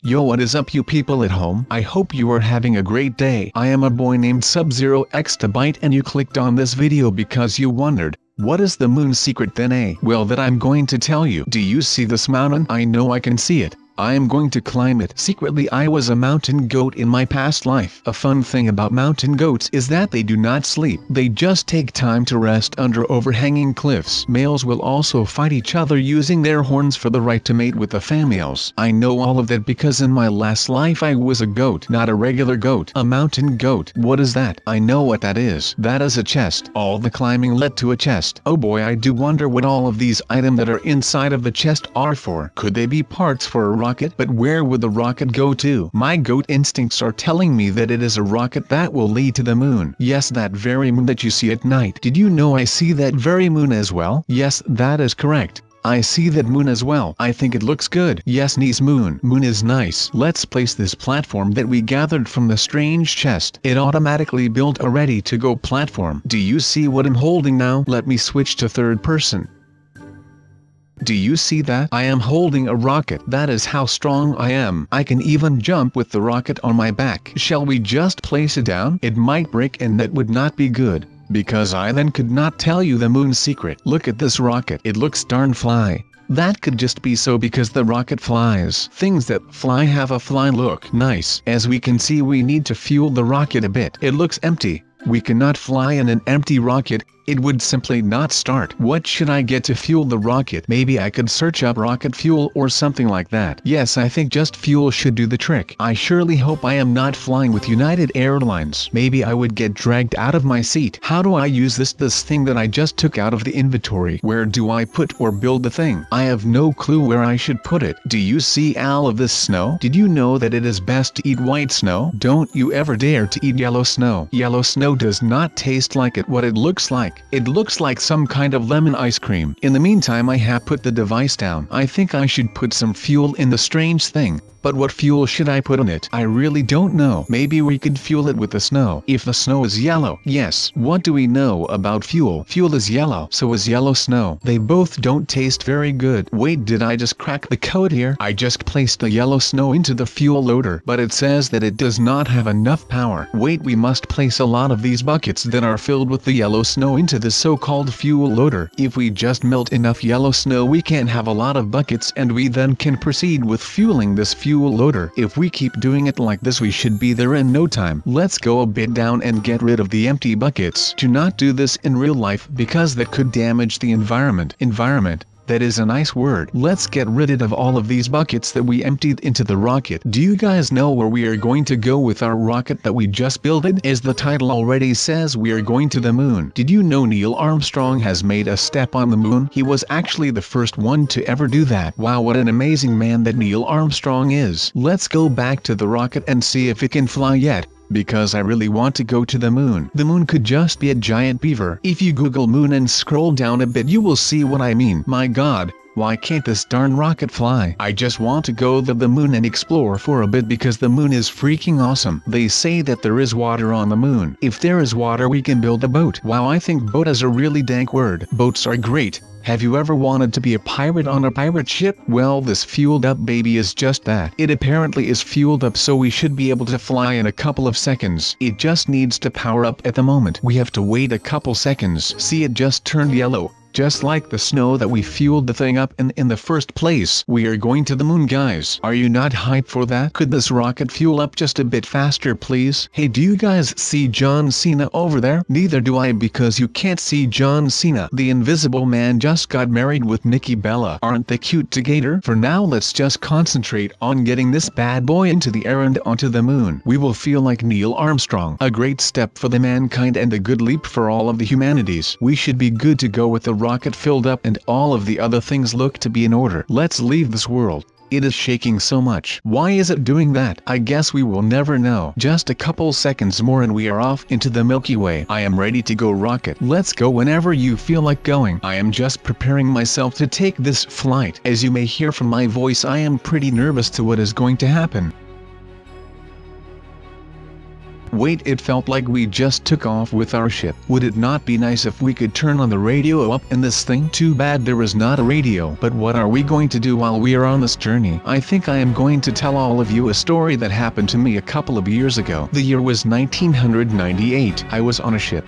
Yo, what is up you people at home? I hope you are having a great day. I am a boy named SubZeroExtabyte and you clicked on this video because you wondered, what is the moon's secret then? Well, that I'm going to tell you. Do you see this mountain? I know I can see it. I am going to climb it. Secretly, I was a mountain goat in my past life. A fun thing about mountain goats is that they do not sleep. They just take time to rest under overhanging cliffs. Males will also fight each other using their horns for the right to mate with the females. I know all of that because in my last life I was a goat. Not a regular goat. A mountain goat. What is that? I know what that is. That is a chest. All the climbing led to a chest. Oh boy, I do wonder what all of these items that are inside of the chest are for. Could they be parts for a rocket? But where would the rocket go to? My goat instincts are telling me that it is a rocket that will lead to the moon. Yes, that very moon that you see at night. Did you know I see that very moon as well? Yes, that is correct. I see that moon as well. I think it looks good. Yes, nice moon. Moon is nice. Let's place this platform that we gathered from the strange chest. It automatically built a ready-to-go platform. Do you see what I'm holding now? Let me switch to third person. Do you see that? I am holding a rocket. That is how strong I am. I can even jump with the rocket on my back. Shall we just place it down? It might break and that would not be good, because I then could not tell you the moon's secret. Look at this rocket. It looks darn fly. That could just be so because the rocket flies. Things that fly have a fly look. Nice. As we can see, we need to fuel the rocket a bit. It looks empty. We cannot fly in an empty rocket. It would simply not start. What should I get to fuel the rocket? Maybe I could search up rocket fuel or something like that. Yes, I think just fuel should do the trick. I surely hope I am not flying with United Airlines. Maybe I would get dragged out of my seat. How do I use this thing that I just took out of the inventory? Where do I put or build the thing? I have no clue where I should put it. Do you see all of this snow? Did you know that it is best to eat white snow? Don't you ever dare to eat yellow snow. Yellow snow does not taste like what it looks like. It looks like some kind of lemon ice cream. In the meantime, I have put the device down. I think I should put some fuel in the strange thing. But what fuel should I put on it? I really don't know. Maybe we could fuel it with the snow. If the snow is yellow. Yes. What do we know about fuel? Fuel is yellow. So is yellow snow. They both don't taste very good. Wait, did I just crack the code here? I just placed the yellow snow into the fuel loader, but it says that it does not have enough power. Wait, we must place a lot of these buckets that are filled with the yellow snow into the so-called fuel loader. If we just melt enough yellow snow, we can have a lot of buckets and we then can proceed with fueling this fuel loader. If we keep doing it like this, we should be there in no time. Let's go a bit down and get rid of the empty buckets. Do not do this in real life because that could damage the environment. That is a nice word. Let's get rid of all of these buckets that we emptied into the rocket. Do you guys know where we are going to go with our rocket that we just built? As the title already says, we are going to the moon. Did you know Neil Armstrong has made a step on the moon? He was actually the first one to ever do that. Wow, what an amazing man that Neil Armstrong is. Let's go back to the rocket and see if it can fly yet. Because I really want to go to the moon. The moon could just be a giant beaver. If you Google moon and scroll down a bit, you will see what I mean. My God, why can't this darn rocket fly? I just want to go to the moon and explore for a bit because the moon is freaking awesome. They say that there is water on the moon. If there is water, we can build a boat. Wow, I think boat is a really dank word. Boats are great. Have you ever wanted to be a pirate on a pirate ship? Well, this fueled up baby is just that. It apparently is fueled up, so we should be able to fly in a couple of seconds. It just needs to power up at the moment. We have to wait a couple seconds. See, it just turned yellow. Just like the snow that we fueled the thing up in the first place. We are going to the moon, guys. Are you not hyped for that? Could this rocket fuel up just a bit faster, please? Hey, do you guys see John Cena over there? Neither do I, because you can't see John Cena. The Invisible Man just got married with Nikki Bella. Aren't they cute together? For now, let's just concentrate on getting this bad boy into the air and onto the moon. We will feel like Neil Armstrong. A great step for the mankind and a good leap for all of the humanities. We should be good to go with the rocket filled up and all of the other things look to be in order. Let's leave this world. It is shaking so much. Why is it doing that? I guess we will never know. Just a couple seconds more and we are off into the Milky Way. I am ready to go, rocket. Let's go whenever you feel like going. I am just preparing myself to take this flight. As you may hear from my voice, I am pretty nervous to what is going to happen. Wait, it felt like we just took off with our ship. Would it not be nice if we could turn on the radio up in this thing? Too bad there is not a radio. But what are we going to do while we are on this journey? I think I am going to tell all of you a story that happened to me a couple of years ago. The year was 1998. I was on a ship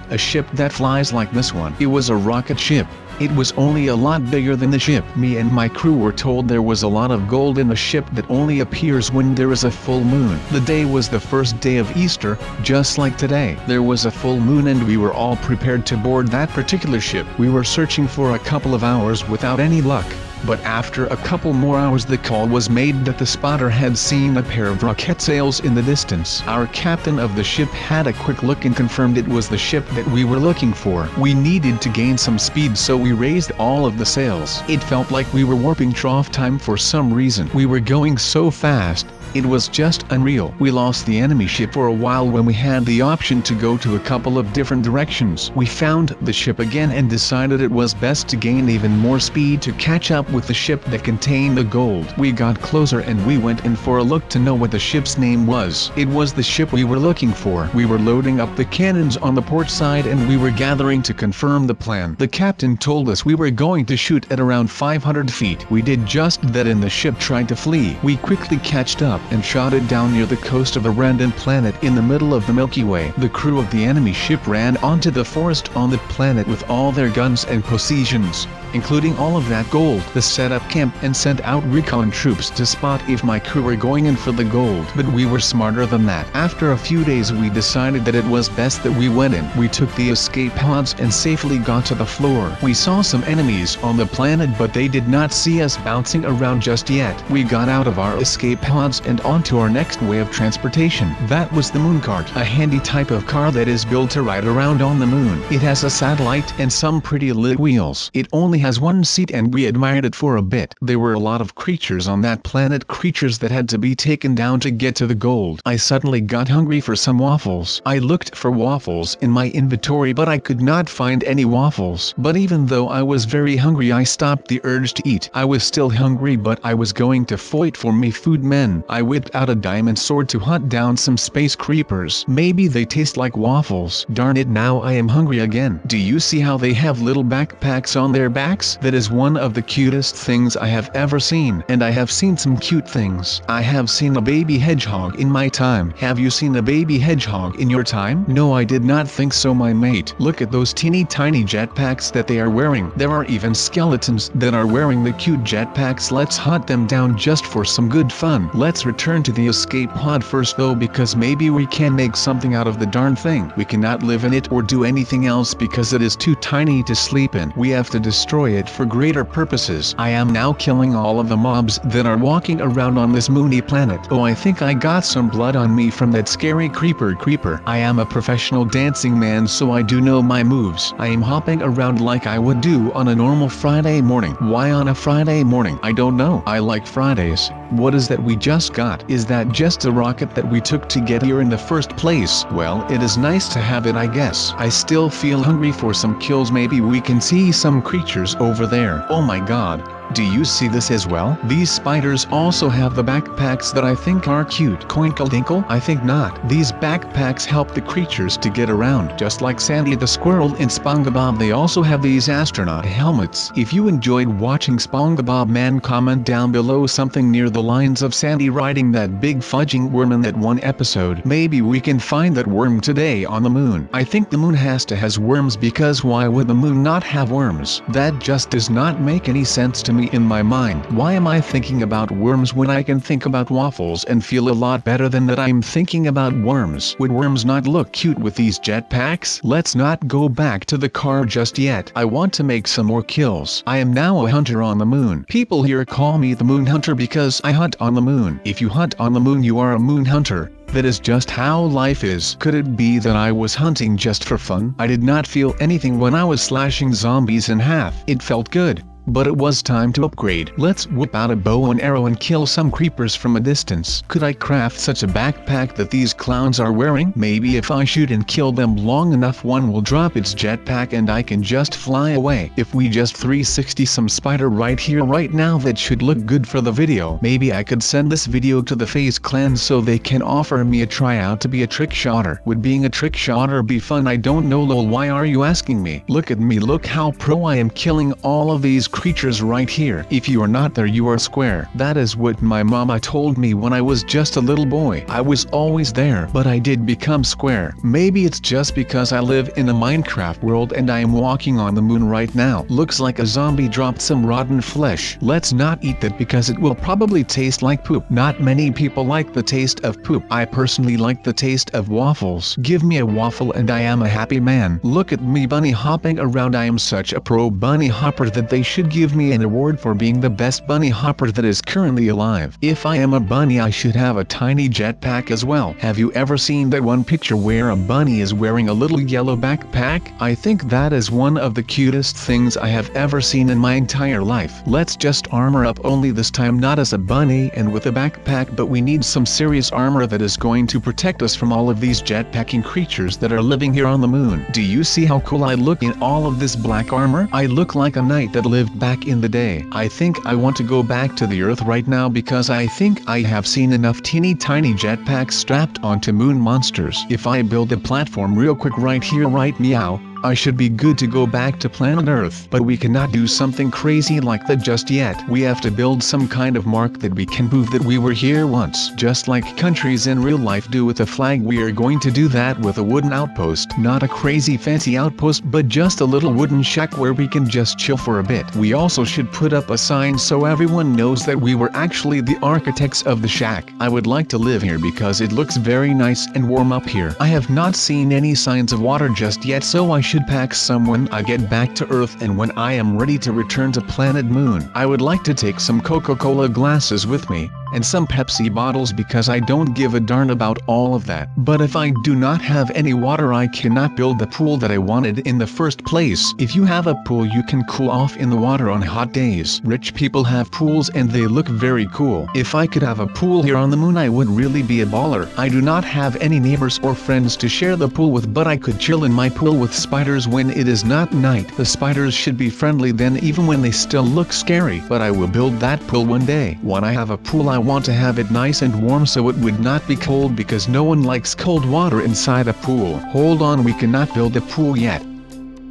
that flies like this one. It was a rocket ship. It was only a lot bigger than the ship. Me and my crew were told there was a lot of gold in the ship that only appears when there is a full moon. The day was the first day of Easter, just like today. There was a full moon and we were all prepared to board that particular ship. We were searching for a couple of hours without any luck. But after a couple more hours the call was made that the spotter had seen a pair of rocket sails in the distance. Our captain of the ship had a quick look and confirmed it was the ship that we were looking for. We needed to gain some speed, so we raised all of the sails. It felt like we were warping trough time for some reason. We were going so fast, it was just unreal. We lost the enemy ship for a while when we had the option to go to a couple of different directions. We found the ship again and decided it was best to gain even more speed to catch up with the ship that contained the gold. We got closer and we went in for a look to know what the ship's name was. It was the ship we were looking for. We were loading up the cannons on the port side and we were gathering to confirm the plan. The captain told us we were going to shoot at around 500 feet. We did just that and the ship tried to flee. We quickly catched up and shot it down near the coast of a random planet in the middle of the Milky Way. The crew of the enemy ship ran onto the forest on the planet with all their guns and possessions, including all of that gold. They set up camp and sent out recon troops to spot if my crew were going in for the gold. But we were smarter than that. After a few days we decided that it was best that we went in. We took the escape pods and safely got to the floor. We saw some enemies on the planet but they did not see us bouncing around just yet. We got out of our escape pods and onto our next way of transportation. That was the moon cart, a handy type of car that is built to ride around on the moon. It has a satellite and some pretty lit wheels. It only has one seat and we admired it for a bit. There were a lot of creatures on that planet, creatures that had to be taken down to get to the gold. I suddenly got hungry for some waffles. I looked for waffles in my inventory but I could not find any waffles. But even though I was very hungry I stopped the urge to eat. I was still hungry but I was going to fight for me food men. I whipped out a diamond sword to hunt down some space creepers. Maybe they taste like waffles. Darn it, now I am hungry again. Do you see how they have little backpacks on their backs? That is one of the cutest things I have ever seen. And I have seen some cute things. I have seen a baby hedgehog in my time. Have you seen a baby hedgehog in your time? No, I did not think so, my mate. Look at those teeny tiny jetpacks that they are wearing. There are even skeletons that are wearing the cute jetpacks. Let's hunt them down just for some good fun. Let's return to the escape pod first though, because maybe we can make something out of the darn thing. We cannot live in it or do anything else because it is too tiny to sleep in. We have to destroy it for greater purposes. I am now killing all of the mobs that are walking around on this moony planet. Oh, I think I got some blood on me from that scary creeper. I am a professional dancing man, so I do know my moves. I am hopping around like I would do on a normal Friday morning. Why on a Friday morning? I don't know. I like Fridays. What is that we just got? Is that just a rocket that we took to get here in the first place? Well, it is nice to have it, I guess. I still feel hungry for some kills. Maybe we can see some creatures over there. Oh my god. Do you see this as well? These spiders also have the backpacks that I think are cute. Coinkle-dinkle? I think not. These backpacks help the creatures to get around. Just like Sandy the squirrel in SpongeBob, they also have these astronaut helmets. If you enjoyed watching SpongeBob man, comment down below something near the lines of Sandy riding that big fudging worm in that one episode. Maybe we can find that worm today on the moon. I think the moon has worms, because why would the moon not have worms? That just does not make any sense to me in my mind. Why am I thinking about worms when I can think about waffles and feel a lot better than that I'm thinking about worms? Would worms not look cute with these jetpacks? Let's not go back to the car just yet. I want to make some more kills. I am now a hunter on the moon. People here call me the moon hunter because I hunt on the moon. If you hunt on the moon, you are a moon hunter. That is just how life is. Could it be that I was hunting just for fun? I did not feel anything when I was slashing zombies in half. It felt good. but it was time to upgrade. Let's whip out a bow and arrow and kill some creepers from a distance. Could I craft such a backpack that these clowns are wearing? Maybe if I shoot and kill them long enough, one will drop its jetpack and I can just fly away. If we just 360 some spider right here right now, that should look good for the video. Maybe I could send this video to the FaZe clan so they can offer me a tryout to be a trick shotter. Would being a trick shotter be fun? I don't know. Lol, why are you asking me? Look at me, look how pro I am, killing all of these creatures right here. If you are not there, you are square. That is what my mama told me when I was just a little boy. I was always there, but I did become square. Maybe it's just because I live in a Minecraft world and I am walking on the moon right now. Looks like a zombie dropped some rotten flesh. Let's not eat that because it will probably taste like poop. Not many people like the taste of poop. I personally like the taste of waffles. Give me a waffle and I am a happy man. Look at me bunny hopping around. I am such a pro bunny hopper that they should give me an award for being the best bunny hopper that is currently alive. If I am a bunny, I should have a tiny jetpack as well. Have you ever seen that one picture where a bunny is wearing a little yellow backpack? I think that is one of the cutest things I have ever seen in my entire life. Let's just armor up, only this time not as a bunny and with a backpack, but we need some serious armor that is going to protect us from all of these jetpacking creatures that are living here on the moon. Do you see how cool I look in all of this black armor? I look like a knight that lived back in the day. I think I want to go back to the Earth right now because I think I have seen enough teeny tiny jetpacks strapped onto moon monsters. If I build a platform real quick right here, right meow, I should be good to go back to planet Earth. But we cannot do something crazy like that just yet. We have to build some kind of mark that we can prove that we were here once. Just like countries in real life do with a flag, we are going to do that with a wooden outpost. Not a crazy fancy outpost, but just a little wooden shack where we can just chill for a bit. We also should put up a sign so everyone knows that we were actually the architects of the shack. I would like to live here because it looks very nice and warm up here. I have not seen any signs of water just yet, so I should pack some when I get back to Earth and when I am ready to return to planet Moon. I would like to take some Coca-Cola glasses with me, and some Pepsi bottles because I don't give a darn about all of that. But if I do not have any water, I cannot build the pool that I wanted in the first place. If you have a pool, you can cool off in the water on hot days. Rich people have pools and they look very cool. If I could have a pool here on the moon, I would really be a baller. I do not have any neighbors or friends to share the pool with, but I could chill in my pool with spiders when it is not night. The spiders should be friendly then, even when they still look scary. But I will build that pool one day. When I have a pool, I want to have it nice and warm so it would not be cold, because no one likes cold water inside a pool. Hold on, we cannot build a pool yet.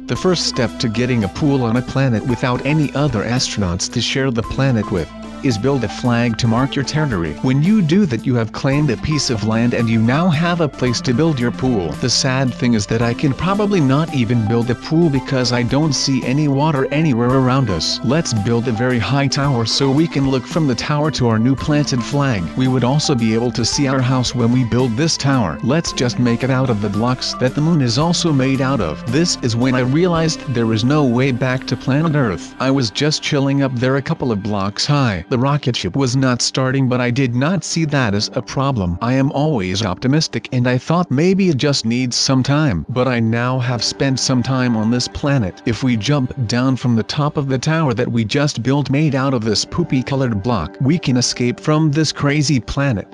The first step to getting a pool on a planet without any other astronauts to share the planet with is build a flag to mark your territory. When you do that, you have claimed a piece of land and you now have a place to build your pool. The sad thing is that I can probably not even build a pool because I don't see any water anywhere around us. Let's build a very high tower so we can look from the tower to our new planted flag. We would also be able to see our house when we build this tower. Let's just make it out of the blocks that the moon is also made out of. This is when I realized there is no way back to planet Earth. I was just chilling up there a couple of blocks high. The rocket ship was not starting, but I did not see that as a problem. I am always optimistic and I thought maybe it just needs some time. But I now have spent some time on this planet. If we jump down from the top of the tower that we just built made out of this poopy colored block, we can escape from this crazy planet.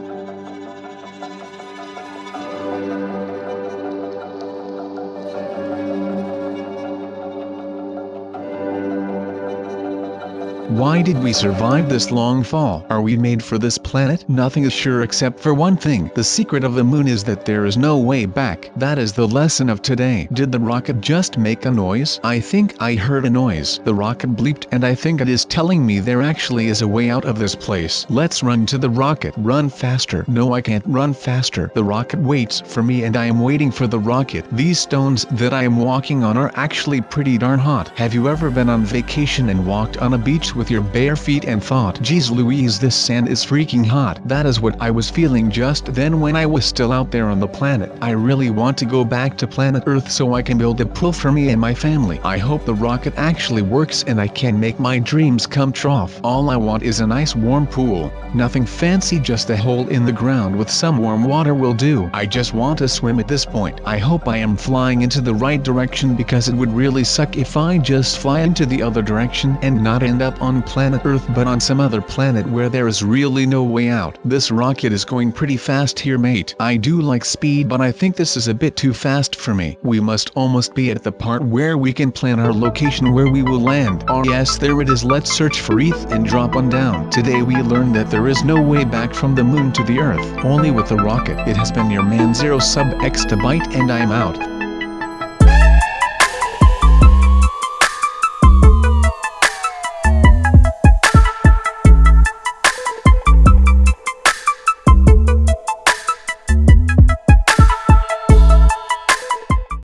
Why did we survive this long fall? Are we made for this planet? Nothing is sure except for one thing. The secret of the moon is that there is no way back. That is the lesson of today. Did the rocket just make a noise? I think I heard a noise. The rocket bleeped and I think it is telling me there actually is a way out of this place. Let's run to the rocket. Run faster. No, I can't run faster. The rocket waits for me and I am waiting for the rocket. These stones that I am walking on are actually pretty darn hot. Have you ever been on vacation and walked on a beach with your bare feet and thought, geez Louise, this sand is freaking hot. That is what I was feeling just then when I was still out there on the planet. I really want to go back to planet Earth so I can build a pool for me and my family. I hope the rocket actually works and I can make my dreams come true. All I want is a nice warm pool. Nothing fancy, just a hole in the ground with some warm water will do. I just want to swim at this point. I hope I am flying into the right direction, because it would really suck if I just fly into the other direction and not end up on planet Earth but on some other planet where there is really no way out. This rocket is going pretty fast here, mate. I do like speed, but I think this is a bit too fast for me. We must almost be at the part where we can plan our location where we will land. Oh yes, there it is. Let's search for ETH and drop on down. Today we learned that there is no way back from the moon to the Earth, only with the rocket. It has been your man SubZeroExtabyte and I am out.